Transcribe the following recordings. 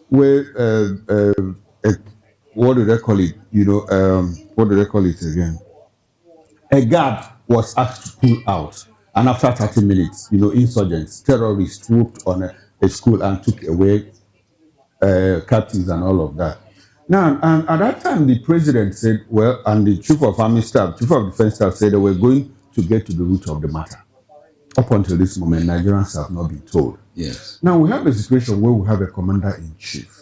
where what do they call it? What do they call it again? A guard was asked to pull out, and after 30 minutes, insurgents, terrorists swooped on a school and took away captives and all of that. Now, and at that time, the president said, well, and the chief of army staff, chief of defense staff said they were going to get to the root of the matter. Up until this moment, Nigerians have not been told. Yes. Now, we have a situation where we have a commander-in-chief,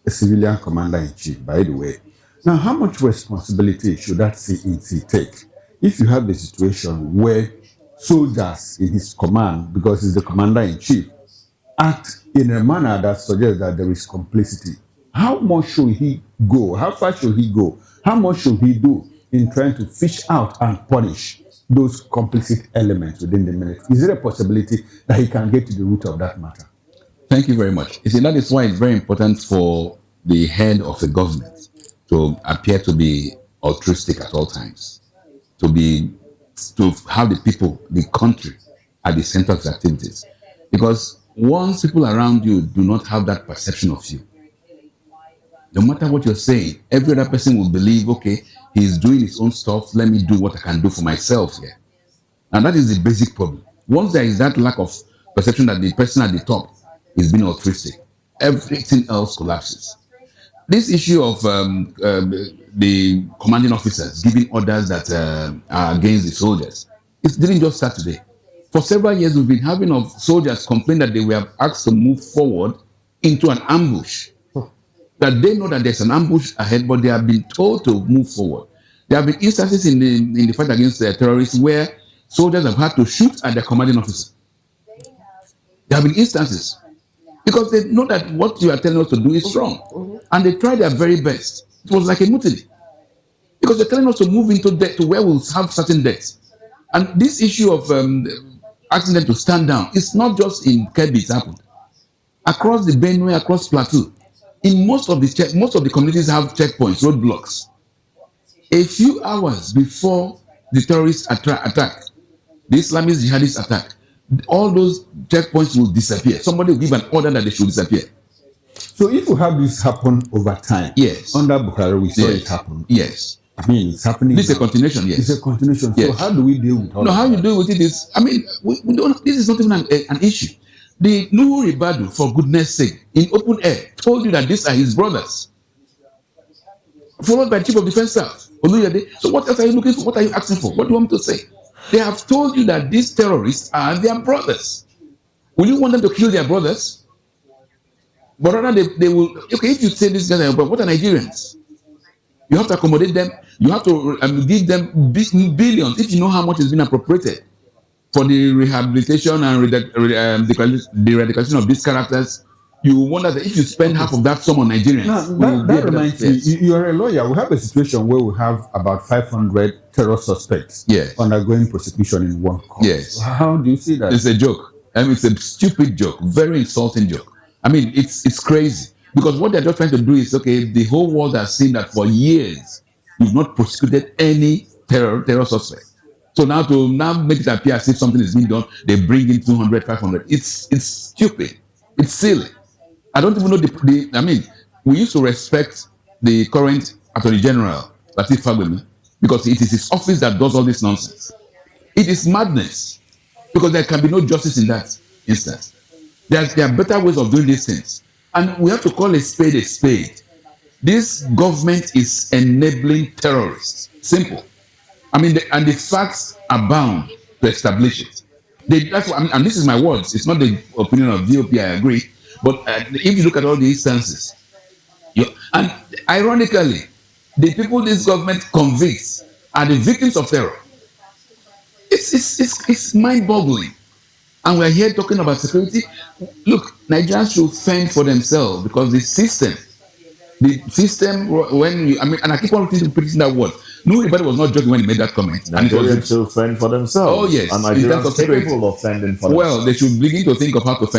a civilian commander-in-chief, by the way. Now, how much responsibility should that CET take if you have a situation where soldiers in his command, because he's the commander-in-chief, act in a manner that suggests that there is complicity? How much should he go? How far should he go? How much should he do in trying to fish out and punish those complicit elements within the military? Is there a possibility that he can get to the root of that matter? Thank you very much. You see, that is why it's very important for the head of the government to appear to be altruistic at all times, to have the people, the country, at the center of his activities. Because once people around you do not have that perception of you, no matter what you're saying, every other person will believe, okay, he's doing his own stuff, let me do what I can do for myself here. And that is the basic problem. Once there is that lack of perception that the person at the top is being altruistic, everything else collapses. This issue of the commanding officers giving orders that are against the soldiers, it didn't just start today. For several years, we've been having of soldiers complain that they were asked to move forward into an ambush. That they know that there's an ambush ahead, but they have been told to move forward. There have been instances in the fight against the terrorists where soldiers have had to shoot at their commanding officer. There have been instances because they know that what you are telling us to do is wrong, and they try their very best. It was like a mutiny because they're telling us to move into death to where we'll have certain deaths. And this issue of asking them to stand down, it's not just in Kebbi. It happened across the Benue, across Plateau. In most of the communities have checkpoints, roadblocks. A few hours before the terrorist attack, the Islamist jihadist attack, all those checkpoints will disappear. Somebody will give an order that they should disappear. So if you have this happen over time, yes, under Buhari we saw it happen. Yes, I mean it's happening. This is a continuation. Yes, it's a continuation. Yes. So how do we deal with all? No, how you deal with it is, I mean, we don't. This is not even an issue. The Nuhu Ribadu, for goodness sake, in open air, told you that these are his brothers, followed by Chief of Defense Staff, Oluyede. So what else are you looking for? What are you asking for? What do you want me to say? They have told you that these terrorists are their brothers. Will you want them to kill their brothers? But rather they will, okay, if you say these guys are your brothers, what are Nigerians? You have to accommodate them. You have to give them billions if you know how much is being appropriated for the rehabilitation and the eradication of these characters. You wonder that if you spend half of that sum on Nigerians. Now, that reminds me, you are a lawyer. We have a situation where we have about 500 terror suspects undergoing prosecution in one court. Yes. How do you see that? It's a joke. I mean, it's a stupid joke, very insulting joke. I mean, it's crazy. Because what they're just trying to do is, okay, the whole world has seen that for years, you've not prosecuted any terror suspect. So now to make it appear as if something is being done, they bring in 200, 500. It's stupid. It's silly. I don't even know I mean, we used to respect the current Attorney General, Lateef Fagbemi, because it is his office that does all this nonsense. It is madness, because there can be no justice in that instance. There are better ways of doing these things. And we have to call a spade a spade. This government is enabling terrorists. Simple. I mean, and the facts are bound to establish it. That's what, and this is my words. It's not the opinion of VOP, I agree. But if you look at all the instances, and ironically, the people this government convicts are the victims of terror. It's mind-boggling. And we're here talking about security. Look, Nigerians should fend for themselves because the system, and I keep on repeating that word. Nobody was not joking when he made that comment. Nigerians should fend for themselves. Oh, yes. And Nigerians are capable of fending for themselves. Well, they should begin to think of how to fend